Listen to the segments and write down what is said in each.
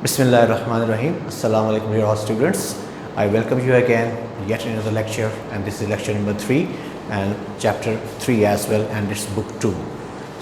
Bismillahirrahmanirrahim. Assalamu alaikum dear all students. I welcome you again yet another lecture, and this is lecture number 3 and chapter 3 as well, and it's book 2.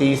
30,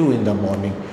2 in the morning.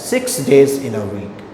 6 days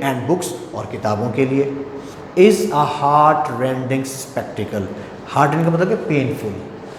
and books اور کتابوں کے لیے. Is a heart rending spectacle. Heart rending کا مطلب کہ painful,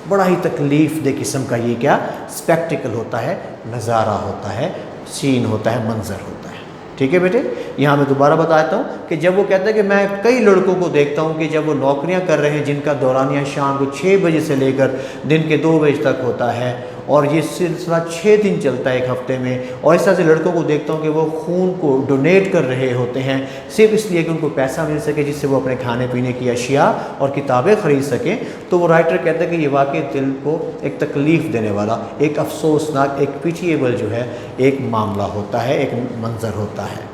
بڑا ہی تکلیف دہ قسم کا یہ کیا اسپیکٹیکل ہوتا ہے, نظارہ ہوتا ہے, سین ہوتا ہے, منظر ہوتا ہے. ٹھیک ہے بیٹے, یہاں میں دوبارہ بتاتا ہوں کہ جب وہ کہتا ہے کہ میں کئی لڑکوں کو دیکھتا ہوں کہ جب وہ نوکریاں کر رہے ہیں جن کا دورانیہ شام کو 6 بجے سے لے کر دن کے 2 بجے تک ہوتا ہے, اور یہ سلسلہ 6 دن چلتا ہے ایک ہفتے میں, اور اس طرح سے لڑکوں کو دیکھتا ہوں کہ وہ خون کو ڈونیٹ کر رہے ہوتے ہیں صرف اس لیے کہ ان کو پیسہ مل سکے جس سے وہ اپنے کھانے پینے کی اشیاء اور کتابیں خرید سکیں. تو وہ رائٹر کہتا ہے کہ یہ واقعی دل کو ایک تکلیف دینے والا, ایک افسوسناک, ایک پیٹیبل جو ہے ایک معاملہ ہوتا ہے, ایک منظر ہوتا ہے.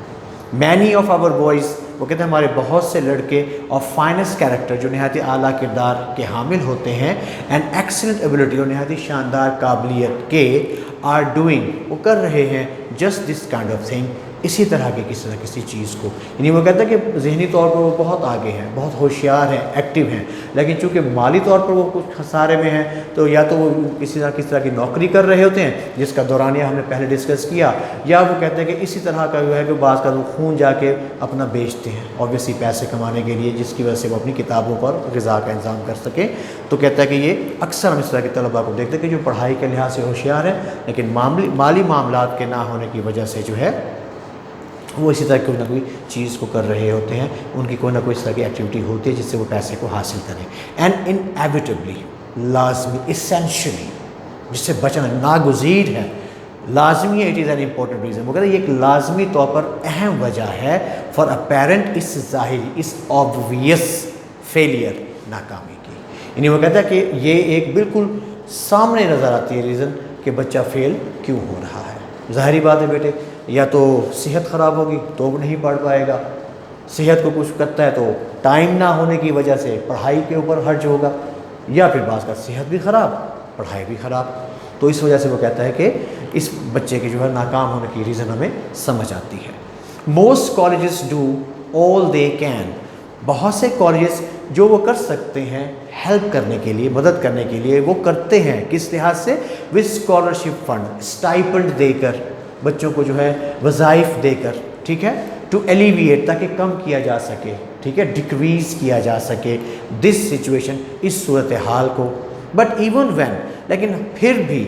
مینی آف آور بوائز, وہ کہتے ہیں ہمارے بہت سے لڑکے آف فائنسٹ کیریکٹر, جو نہایت اعلیٰ کردار کے حامل ہوتے ہیں, اینڈ ایکسلنٹ ایبلٹی, اور نہایت شاندار قابلیت کے, آر ڈوئنگ, وہ کر رہے ہیں just this kind of thing, اسی طرح کے کسی نہ کسی چیز کو. یعنی وہ کہتا ہے کہ ذہنی طور پر وہ بہت آگے ہیں, بہت ہوشیار ہیں, ایکٹیو ہیں, لیکن چونکہ مالی طور پر وہ کچھ خسارے میں ہیں, تو یا تو وہ کسی نہ کسی طرح کی نوکری کر رہے ہوتے ہیں جس کا دورانیہ ہم نے پہلے ڈسکس کیا, یا وہ کہتے ہیں کہ اسی طرح کا جو ہے کہ بعض کا وہ خون جا کے اپنا بیچتے ہیں اوبیسلی پیسے کمانے کے لیے, جس کی وجہ سے وہ اپنی کتابوں پر غذا کا انتظام کر سکیں. تو کہتا ہے کہ یہ اکثر ہم اس طرح کے طلباء کو دیکھتے ہیں کہ جو پڑھائی کے لحاظ سے ہوشیار ہیں لیکن مالی معاملات کے نہ ہونے کی وجہ سے جو ہے وہ اسی طرح کوئی نہ کوئی چیز کو کر رہے ہوتے ہیں, ان کی کوئی نہ کوئی اس طرح کی ایکٹیویٹی ہوتی ہے جس سے وہ پیسے کو حاصل کریں. اینڈ انیویٹیبلی, لازمی, اسینشلی, جس سے بچنا ناگزیر ہے, لازمی ہے, it is an important reason. وہ کہتے ہیں یہ ایک لازمی طور پر اہم وجہ ہے فار اپیرنٹ, اس ظاہری, اس آبویس فیلئر, ناکامی کی. یعنی وہ کہتا ہے کہ یہ ایک بالکل سامنے نظر آتی ہے ریزن کہ بچہ فیل کیوں ہو رہا ہے. ظاہری بات ہے بیٹے, یا تو صحت خراب ہوگی تو وہ نہیں پڑھ پائے گا, صحت کو کچھ کرتا ہے تو ٹائم نہ ہونے کی وجہ سے پڑھائی کے اوپر حرج ہوگا, یا پھر بعض کا صحت بھی خراب, پڑھائی بھی خراب. تو اس وجہ سے وہ کہتا ہے کہ اس بچے کے جو ہے ناکام ہونے کی ریزن ہمیں سمجھ آتی ہے. Most colleges do all they can, بہت سے کالجز جو وہ کر سکتے ہیں ہیلپ کرنے کے لیے, مدد کرنے کے لیے, وہ کرتے ہیں. کس لحاظ سے؟ وتھ اسکالرشپ فنڈ, اسٹائپنڈ دے کر, بچوں کو جو ہے وظائف دے کر, ٹھیک ہے, ٹو ایلیویٹ, تاکہ کم کیا جا سکے, ٹھیک ہے, ڈکریز کیا جا سکے دس سچویشن, اس صورتحال کو. بٹ ایون وین, لیکن پھر بھی,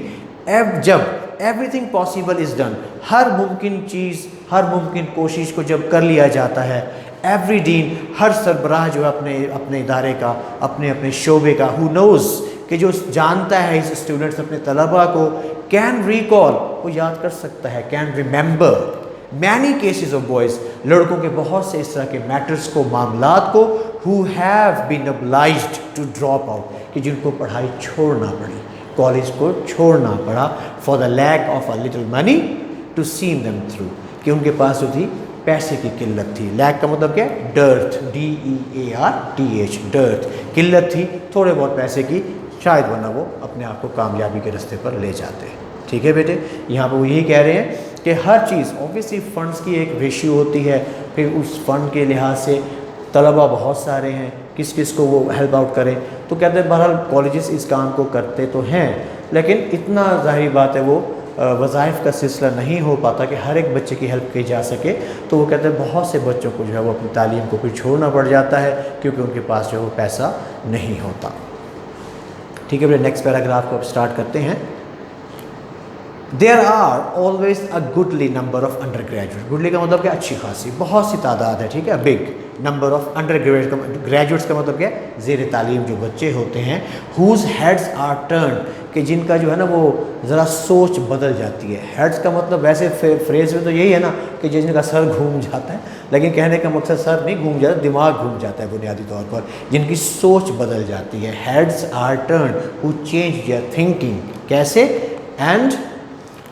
جب everything possible is done, ہر ممکن چیز, ہر ممکن کوشش کو جب کر لیا جاتا ہے, ایوری ڈین, ہر سربراہ جو ہے اپنے ادارے کا, اپنے شعبے کا, ہو نوز, کہ جو جانتا ہے اس اسٹوڈنٹس, اپنے طلباء کو, کین ریکال, وہ یاد کر سکتا ہے, can remember many cases of boys, لڑکوں کے بہت سے اس طرح کے میٹرز کو, معاملات کو, who have been obliged to drop out, کہ جن کو پڑھائی چھوڑنا پڑی, کالج کو چھوڑنا پڑا, for the lack of a little money to see them through, کہ ان کے پاس جو تھی پیسے کی قلت تھی. لیک کا مطلب کیا ہے؟ ڈرتھ, DEARTH, ڈرتھ, قلت تھی تھوڑے بہت پیسے کی, شاید ورنہ وہ اپنے آپ کو کامیابی کے راستے پر لے جاتے. ٹھیک ہے بیٹے, یہاں پہ وہ یہی کہہ رہے ہیں کہ ہر چیز اوبیسلی فنڈز کی ایک ریشیو ہوتی ہے, پھر اس فنڈ کے لحاظ سے طلباء بہت سارے ہیں, کس کس کو وہ ہیلپ آؤٹ کریں. تو کہتے ہیں بہرحال کالجز اس کام کو کرتے تو ہیں, لیکن اتنا ظاہری بات ہے وہ وظائف کا سلسلہ نہیں ہو پاتا کہ ہر ایک بچے کی ہیلپ کی جا سکے. تو وہ کہتے ہیں بہت سے بچوں کو جو ہے وہ اپنی تعلیم کو پھر چھوڑنا پڑ جاتا ہے کیونکہ ان کے پاس جو ہے وہ پیسہ نہیں ہوتا. ٹھیک ہے بھائی, نیکسٹ پیراگراف کو اب اسٹارٹ کرتے ہیں. There are always a goodly number of undergraduate, goodly کا مطلب کیا؟ اچھی خاصی, بہت سی تعداد ہے, ٹھیک ہے, big number of under graduates کا مطلب کیا ہے؟ زیر تعلیم جو بچے ہوتے ہیں, ہوز ہیڈز آر ٹرن, کہ جن کا جو ہے نا وہ ذرا سوچ بدل جاتی ہے. ہیڈز کا مطلب ویسے فریز میں تو یہی ہے نا کہ جن کا سر گھوم جاتا ہے, لیکن کہنے کا مقصد سر نہیں گھوم جاتا, دماغ گھوم جاتا ہے بنیادی طور پر, جن کی سوچ بدل جاتی ہے. Heads are turn who change their thinking, کیسے؟ And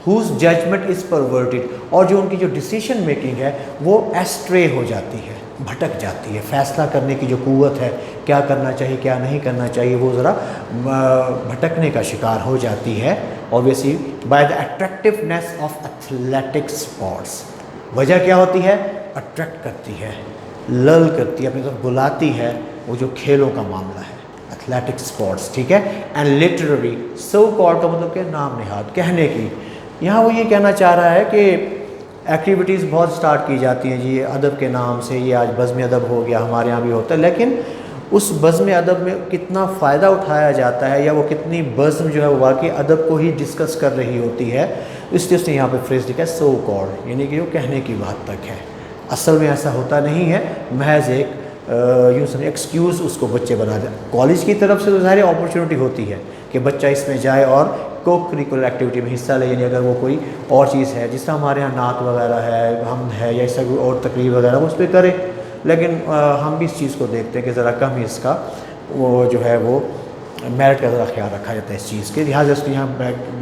whose judgment is perverted, اور جو ان کی جو ڈیسیشن میکنگ ہے وہ ایسٹرے ہو جاتی ہے, بھٹک جاتی ہے. فیصلہ کرنے کی جو قوت ہے, کیا کرنا چاہیے کیا نہیں کرنا چاہیے, وہ ذرا بھٹکنے کا شکار ہو جاتی ہے. Obviously by the attractiveness of athletic sports, وجہ کیا ہوتی ہے؟ اٹریکٹ کرتی ہے, لل کرتی ہے, اپنی طرف بلاتی ہے وہ جو کھیلوں کا معاملہ ہے, ایتھلیٹک اسپورٹس, ٹھیک ہے. اینڈ لٹرری, سو کالڈ کا مطلب کہ نام نہاد, کہنے کی. یہاں وہ یہ کہنا چاہ رہا ہے کہ ایکٹیویٹیز بہت سٹارٹ کی جاتی ہیں جی ادب کے نام سے، یہ آج بزم ادب ہو گیا، ہمارے یہاں بھی ہوتا ہے، لیکن اس بزم ادب میں کتنا فائدہ اٹھایا جاتا ہے یا وہ کتنی بزم جو ہے وہ واقعی ادب کو ہی ڈسکس کر رہی ہوتی ہے، اس لیے اس نے یہاں پہ فریز لکھا ہے سو کالڈ، یعنی کہ وہ کہنے کی بات تک ہے، اصل میں ایسا ہوتا نہیں ہے، محض ایک یوں سمجھے ایکسکیوز اس کو بچے بنا دیں۔ کالج کی طرف سے تو ظاہر اپرچونٹی ہوتی ہے کہ بچہ اس میں جائے اور کو کریکولر ایکٹیویٹی میں حصہ لے، یعنی اگر وہ کوئی اور چیز ہے جس طرح ہمارے یہاں نعت وغیرہ ہے، حمد ہے، یا اس طرح کوئی اور تقریب وغیرہ وہ اس پہ کرے، لیکن ہم بھی اس چیز کو دیکھتے ہیں کہ ذرا کم ہی اس کا وہ جو ہے وہ میرٹ کا ذرا خیال رکھا جاتا ہے اس چیز کے، لہٰذا اس کو یہاں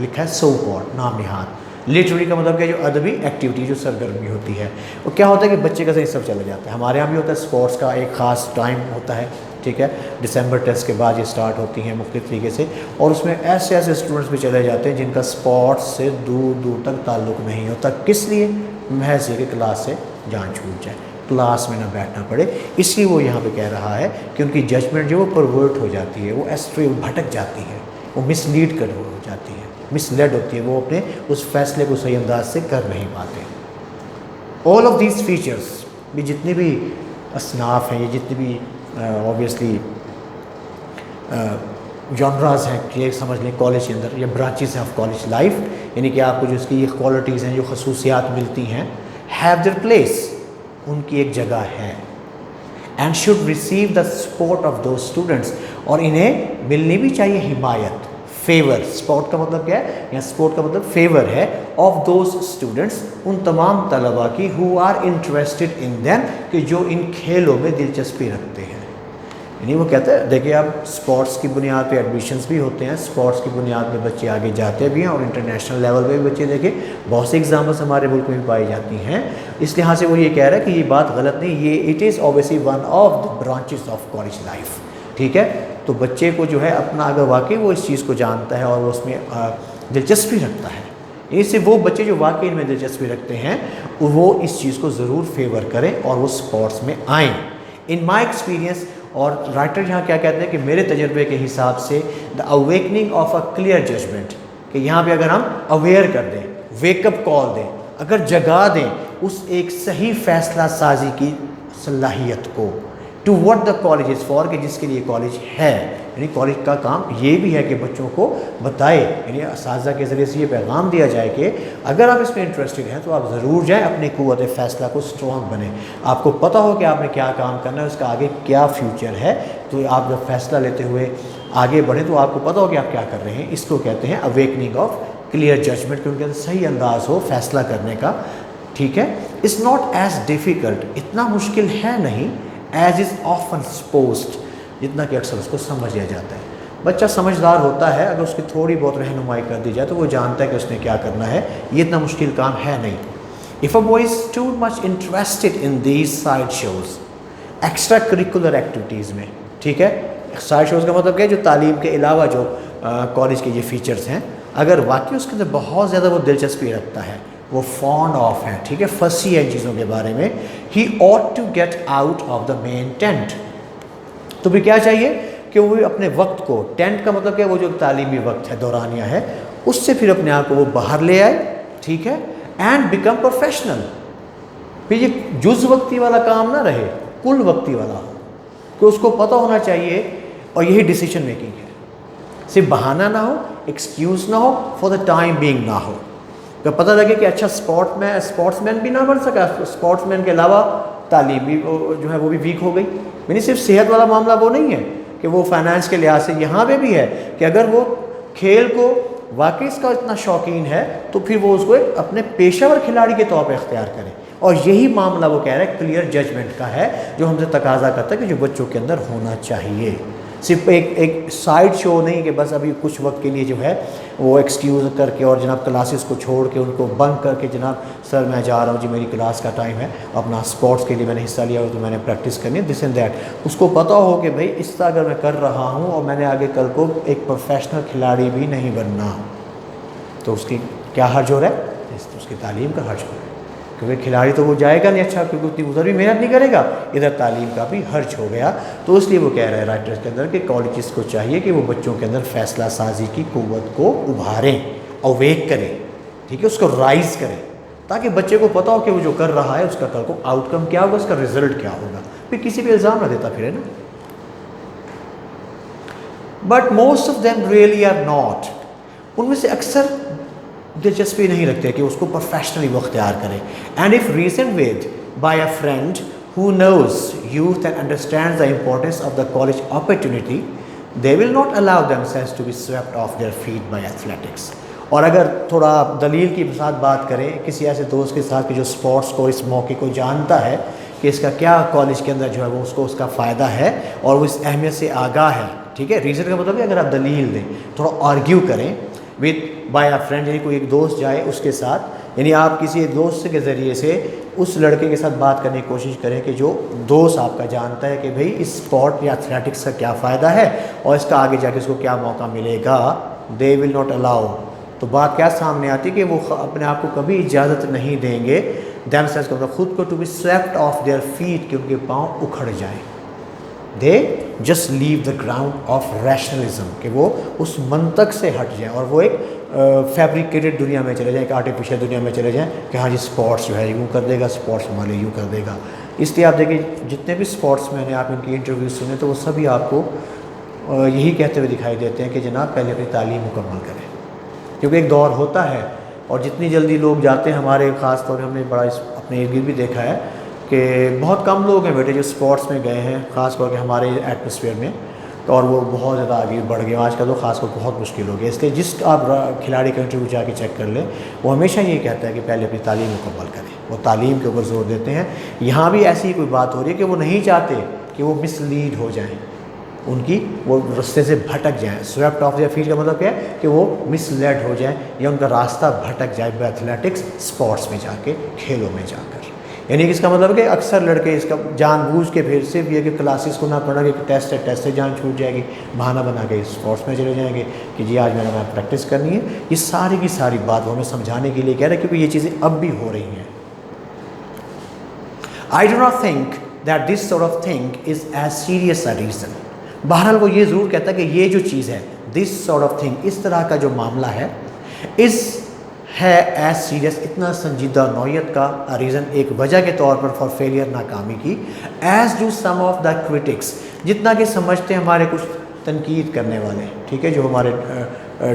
لکھا ہے سو کالڈ، نام نہاد۔ لٹریری کا مطلب کہ جو ادبی ایکٹیویٹی جو سرگرمی ہوتی ہے، وہ کیا ہوتا ہے کہ بچے کا ذہن سب چلا جاتا ہے، ہمارے یہاں بھی ہوتا ہے اسپورٹس کا ایک خاص ٹائم ہوتا ہے، ٹھیک ہے، دسمبر ٹیسٹ کے بعد یہ سٹارٹ ہوتی ہیں مختلف طریقے سے، اور اس میں ایسے ایسے اسٹوڈنٹس بھی چلے جاتے ہیں جن کا اسپورٹس سے دور دور تک تعلق نہیں ہوتا، کس لیے؟ محض یہ کہ کلاس سے جان چھوٹ جائے، کلاس میں نہ بیٹھنا پڑے، اس لیے وہ یہاں پہ کہہ رہا ہے کہ ان کی ججمنٹ جو وہ پرورٹ ہو جاتی ہے، وہ ایسٹری بھٹک جاتی ہے، وہ مس لیڈ کر ہو جاتی ہے، مس لیڈ ہوتی ہے، وہ اپنے اس فیصلے کو صحیح انداز سے کر نہیں پاتے۔ آل آف دیز فیچرس بھی جتنے بھی اصناف ہیں، یہ جتنے بھی اوبیسلی جانراز ہیں کہ سمجھ لیں کالج کے اندر یا برانچز ہیں آف کالج لائف، یعنی کہ آپ کو جو اس کی یہ کوالٹیز ہیں، جو خصوصیات ملتی ہیں، ہیو دیئر پلیس، ان کی ایک جگہ ہے، and should receive the support of those students, اور انہیں ملنی بھی چاہیے حمایت، فیور، سپورٹ کا مطلب کیا ہے؟ یا سپورٹ کا مطلب فیور ہے، آف دوز اسٹوڈنٹس، ان تمام طلباء کی، who are interested in them, کہ جو ان کھیلوں میں دلچسپی رکھتے ہیں، یعنی وہ کہتے ہیں دیکھیے آپ اسپورٹس کی بنیاد پہ ایڈمیشنز بھی ہوتے ہیں، اسپورٹس کی بنیاد پہ بچے آگے جاتے بھی ہیں، اور انٹرنیشنل لیول پہ بھی بچے دیکھیں بہت سی ایگزامپلس ہمارے ملک میں بھی پائی جاتی ہیں، اس لحاظ سے وہ یہ کہہ رہا ہے کہ یہ بات غلط نہیں، یہ it is obviously one of the branches of college life, ٹھیک ہے، تو بچے کو جو ہے اپنا اگر واقعی وہ اس چیز کو جانتا ہے اور وہ اس میں دلچسپی رکھتا ہے، اس سے وہ بچے جو واقعی ان میں دلچسپی رکھتے ہیں وہ اس چیز کو ضرور فیور کریں اور وہ اسپورٹس میں آئیں۔ ان مائی ایکسپیرینس، اور رائٹر یہاں کیا کہتے ہیں کہ میرے تجربے کے حساب سے the awakening of a clear judgment, کہ یہاں پہ اگر ہم اویئر کر دیں، ویک اپ کال دیں، اگر جگا دیں اس ایک صحیح فیصلہ سازی کی صلاحیت کو، to what the college is for, کہ جس کے لیے کالج ہے، یعنی کالج کا کام یہ بھی ہے کہ بچوں کو بتائے، یعنی اساتذہ کے ذریعے سے یہ پیغام دیا جائے کہ اگر آپ اس میں انٹرسٹڈ ہیں تو آپ ضرور جائیں، اپنی قوت فیصلہ کو اسٹرانگ بنیں، آپ کو پتہ ہو کہ آپ نے کیا کام کرنا ہے، اس کا آگے کیا فیوچر ہے، تو آپ جب فیصلہ لیتے ہوئے آگے بڑھیں تو آپ کو پتہ ہو کہ آپ کیا کر رہے ہیں، اس کو کہتے ہیں اویکننگ آف کلیئر ججمنٹ، کہ ان کے اندر صحیح انداز ہو فیصلہ کرنے کا، ٹھیک ہے۔ اٹس ناٹ ایز ڈیفیکلٹ، اتنا مشکل ہے نہیں، ایز از آفن سپوزڈ، جتنا کہ اکثر اس کو سمجھ لیا جاتا ہے۔ بچہ سمجھدار ہوتا ہے، اگر اس کی تھوڑی بہت رہنمائی کر دی جائے تو وہ جانتا ہے کہ اس نے کیا کرنا ہے، یہ اتنا مشکل کام ہے نہیں۔ If a boy is too much interested in these side shows, extracurricular activities میں، ٹھیک ہے، سائڈ شوز کا مطلب کیا ہے؟ جو تعلیم کے علاوہ جو کالج کے یہ فیچرز ہیں، اگر واقعی اس کے اندر بہت زیادہ وہ دلچسپی رکھتا ہے، وہ فونڈ آف ہے، ٹھیک ہے، پھنسی ہے ان چیزوں کے بارے میں، he ought to get out of the main tent, تو بھی کیا چاہیے کہ وہ اپنے وقت کو، ٹینٹ کا مطلب کیا؟ وہ جو تعلیمی وقت ہے، دورانیہ ہے، اس سے پھر اپنے آپ کو وہ باہر لے آئے، ٹھیک ہے، اینڈ بیکم پروفیشنل، پھر یہ جز وقتی والا کام نہ رہے، کل وقتی والا ہو، کہ اس کو پتہ ہونا چاہیے، اور یہی ڈیسیشن میکنگ ہے، صرف بہانہ نہ ہو، ایکسکیوز نہ ہو، فار دا ٹائم بینگ نہ ہو، کہ پتہ لگے کہ اچھا اسپورٹس مین بھی نہ بن سکا، اسپورٹس مین کے علاوہ تعلیم بھی جو ہے وہ بھی ویک ہو گئی، یعنی صرف صحت والا معاملہ وہ نہیں ہے کہ وہ فائنانس کے لحاظ سے، یہاں پہ بھی ہے کہ اگر وہ کھیل کو واقعی اس کا اتنا شوقین ہے تو پھر وہ اس کو ایک اپنے پیشہ ور کھلاڑی کے طور پہ اختیار کرے، اور یہی معاملہ وہ کہہ رہا ہے کلیئر ججمنٹ کا ہے، جو ہم سے تقاضا کرتا ہے کہ جو بچوں کے اندر ہونا چاہیے، صرف ایک سائڈ شو نہیں کہ بس ابھی کچھ وقت کے لیے جو ہے وہ ایکسکیوز کر کے اور جناب کلاسز کو چھوڑ کے ان کو بنک کر کے جناب سر میں جا رہا ہوں جی میری کلاس کا ٹائم ہے، اپنا اسپورٹس کے لیے میں نے حصہ لیا ہو تو میں نے پریکٹس کرنی ہے، دس اینڈ دیٹ، اس کو پتہ ہو کہ بھائی اس طرح اگر میں کر رہا ہوں اور میں نے آگے کل کو ایک پروفیشنل کھلاڑی بھی نہیں بننا تو اس کی کیا حرج ہو رہا ہے؟ اس کی تعلیم کا حرج ہو رہا ہے، کیونکہ کھلاڑی تو وہ جائے گا نہیں اچھا، کیونکہ اتنی ادھر بھی محنت نہیں کرے گا، ادھر تعلیم کا بھی حرج ہو گیا، تو اس لیے وہ کہہ رہے ہیں رائٹرز کے اندر کہ کالجز کو چاہیے کہ وہ بچوں کے اندر فیصلہ سازی کی قوت کو ابھاریں، اویک کریں، ٹھیک ہے، اس کو رائز کریں، تاکہ بچے کو پتا ہو کہ وہ جو کر رہا ہے اس کا کل کو آؤٹ کم کیا ہوگا, اس کا رزلٹ کیا ہوگا, پھر کسی پہ الزام نہ دیتا پھر, ہے نا. But most of them really are not, ان میں سے اکثر دلچسپی نہیں رکھتے کہ اس کو پروفیشنلی وہ اختیار کرے. And if reasoned with by a friend who knows youth and understands the importance of the college opportunity, they will not allow themselves to be swept off their feet by athletics. اور اگر تھوڑا آپ دلیل کی ساتھ بات کریں کسی ایسے دوست کے ساتھ کہ جو اسپورٹس کو, اس موقع کو جانتا ہے کہ اس کا کیا کالج کے اندر جو ہے وہ اس کو اس کا فائدہ ہے اور وہ اس اہمیت سے آگاہ ہے, ٹھیک ہے. ریزن کا مطلب ہے اگر آپ دلیل دیں, تھوڑا آرگیو کریں وتھ بائی اے فرینڈ, یعنی کوئی ایک دوست جائے اس کے ساتھ, یعنی آپ کسی ایک دوست کے ذریعے سے اس لڑکے کے ساتھ بات کرنے کی کوشش کریں کہ جو دوست آپ کا جانتا ہے کہ بھئی اس اسپورٹ یا ایتھلیٹکس کا کیا فائدہ ہے اور اس کا آگے جا کے اس کو کیا موقع ملے گا. دے ول ناٹ الاؤ, تو بات کیا سامنے آتی کہ وہ اپنے آپ کو کبھی اجازت نہیں دیں گے دیم سیلز کو, خود کو to be swept off their feet, کہ ان کے پاؤں اکھڑ جائیں. They just leave the ground of rationalism, کہ وہ اس منطق سے ہٹ جائیں اور وہ ایک فیبریکیٹڈ دنیا میں چلے جائیں, ایک آرٹیفیشیل دنیا میں چلے جائیں کہ ہاں جی اسپورٹس جو ہے یوں کر دے گا, اسپورٹس ہمارے یوں کر دے گا. اس لیے آپ دیکھیں جتنے بھی اسپورٹس میں نے آپ ان کی انٹرویوز سنے تو وہ سبھی آپ کو یہی کہتے ہوئے دکھائی دیتے ہیں کہ جناب پہلے اپنی تعلیم مکمل کریں, کیونکہ ایک دور ہوتا ہے اور جتنی جلدی لوگ جاتے ہیں, ہمارے خاص طور پہ ہم نے بڑا اپنے ارد گرد بھی دیکھا ہے کہ بہت کم لوگ ہیں بیٹے جو اسپورٹس میں گئے ہیں, خاص طور کے ہمارے ایٹماسفیئر میں, اور وہ بہت زیادہ آگے بڑھ گئے. آج کل تو خاص طور بہت مشکل ہو گیا. اس لیے جس آپ کھلاڑی کا انٹرویو جا کے چیک کر لیں وہ ہمیشہ یہ کہتا ہے کہ پہلے اپنی تعلیم مکمل کریں, وہ تعلیم کے اوپر زور دیتے ہیں. یہاں بھی ایسی کوئی بات ہو رہی ہے کہ وہ نہیں چاہتے کہ وہ مس لیڈ ہو جائیں, ان کی وہ راستے سے بھٹک جائیں. سویپٹ آف دیئر فیلڈ کا مطلب کیا ہے کہ وہ مس لیڈ ہو جائیں یا ان کا راستہ بھٹک جائے ایتھلیٹکس اسپورٹس میں جا کے, کھیلوں میں جا کر. یعنی کہ اس کا مطلب ہے کہ اکثر لڑکے اس کا جان بوجھ کے پھر صرف یہ کہ کلاسز کو نہ پڑھا کہ ٹیسٹ سے جان چھوٹ جائے گی, بہانہ بنا کے اسپورٹس میں چلے جائیں گے کہ جی آج میں نے پریکٹس کرنی ہے. یہ ساری کی ساری بات وہ ہمیں سمجھانے کے لیے کہہ رہے ہیں کیونکہ یہ چیزیں اب بھی ہو رہی ہیں. I do not think that this sort of thing is as serious a reason. بہرحال وہ یہ ضرور کہتا ہے کہ یہ جو چیز ہے this sort of thing, اس طرح کا جو معاملہ ہے, is ہے ایز سیریس, اتنا سنجیدہ نوعیت کا ریزن, ایک وجہ کے طور پر فار فیلئر, ناکامی کی, as do some of the critics, جتنا کہ سمجھتے ہیں ہمارے کچھ تنقید کرنے والے, ٹھیک ہے, جو ہمارے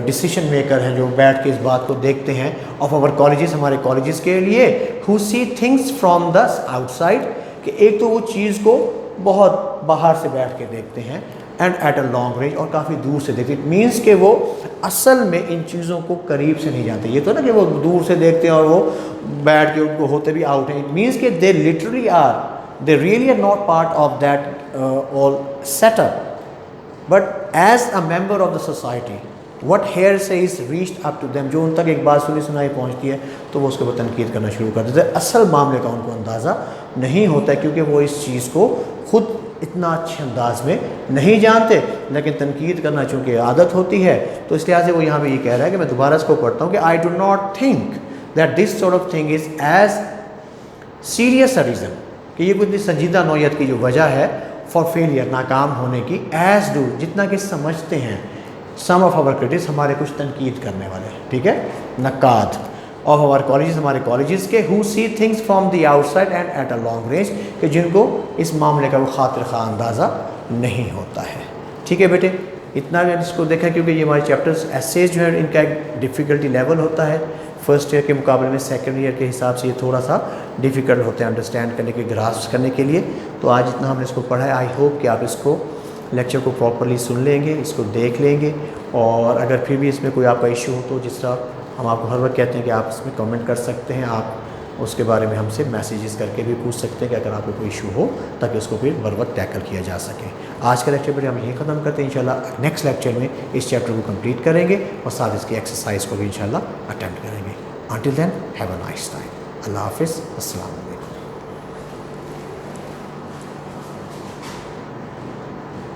ڈیسیشن میکر ہیں, جو بیٹھ کے اس بات کو دیکھتے ہیں آف آور کالجز, ہمارے کالجز کے لیے, who see things from the outside, کہ ایک تو وہ چیز کو بہت باہر سے بیٹھ کے دیکھتے ہیں, and at a long range, اور کافی دور سے دیکھتے ہیں. اٹ مینس کہ وہ اصل میں ان چیزوں کو قریب سے نہیں جانتے. یہ تو نا کہ وہ دور سے دیکھتے ہیں اور وہ بیٹھ کے ان کو ہوتے بھی آؤٹ ہیں. اٹ مینس کہ they literally are, they really are not part of that all set up, but as a member of the society what hearsay is reached up to them, جو ان تک ایک بات سنی سنائی پہنچتی ہے تو وہ اس کے اوپر تنقید کرنا شروع کر دیتے ہیں. اصل معاملے کا ان کو اندازہ نہیں ہوتا ہے کیونکہ وہ اس چیز کو خود اتنا اچھے انداز میں نہیں جانتے, لیکن تنقید کرنا چونکہ عادت ہوتی ہے تو اس لحاظ سے وہ یہاں پہ یہ کہہ رہا ہے کہ میں دوبارہ اس کو پڑھتا ہوں کہ I do not think that this sort of thing is as serious a reason, کہ یہ کوئی اتنی سنجیدہ نوعیت کی جو وجہ ہے فار فیلئر, ناکام ہونے کی, ایز ڈو, جتنا کہ سمجھتے ہیں سم آف آور کرٹکس, ہمارے کچھ تنقید کرنے والے, ٹھیک ہے, نقاد آف آور کالجز, ہمارے کالجز کے, who see things from the outside and at a long range, کہ جن کو اس معاملے کا وہ خاطر خواہ اندازہ نہیں ہوتا ہے. ٹھیک ہے بیٹے, اتنا میں نے اس کو دیکھا کیونکہ یہ ہمارے چیپٹرز ایسیز جو ہیں ان کا ایک ڈیفیکلٹی لیول ہوتا ہے. فرسٹ ایئر کے مقابلے میں سیکنڈ ایئر کے حساب سے یہ تھوڑا سا ڈیفیکلٹ ہوتے ہیں انڈرسٹینڈ کرنے کے, گراسپ کرنے کے لیے. تو آج اتنا ہم نے اس کو پڑھا ہے. آئی ہوپ کہ آپ اس کو لیکچر کو پراپرلی سن لیں گے, اس کو دیکھ لیں گے, اور اگر پھر بھی اس میں کوئی آپ کا ایشو ہو تو جس طرح ہم آپ کو ہر وقت کہتے ہیں کہ آپ اس میں کمنٹ کر سکتے ہیں, آپ اس کے بارے میں ہم سے میسیجز کر کے بھی پوچھ سکتے ہیں کہ اگر آپ کو کوئی ایشو ہو تاکہ اس کو پھر بر وقت ٹیکل کیا جا سکے. آج کا لیکچر پہ ہم یہی ختم کرتے ہیں. انشاءاللہ نیکسٹ لیکچر میں اس چیپٹر کو کمپلیٹ کریں گے اور ساتھ اس کی ایکسرسائز کو بھی انشاءاللہ اٹیمپٹ کریں گے. Until then have a nice time. اللہ حافظ. السلام علیکم.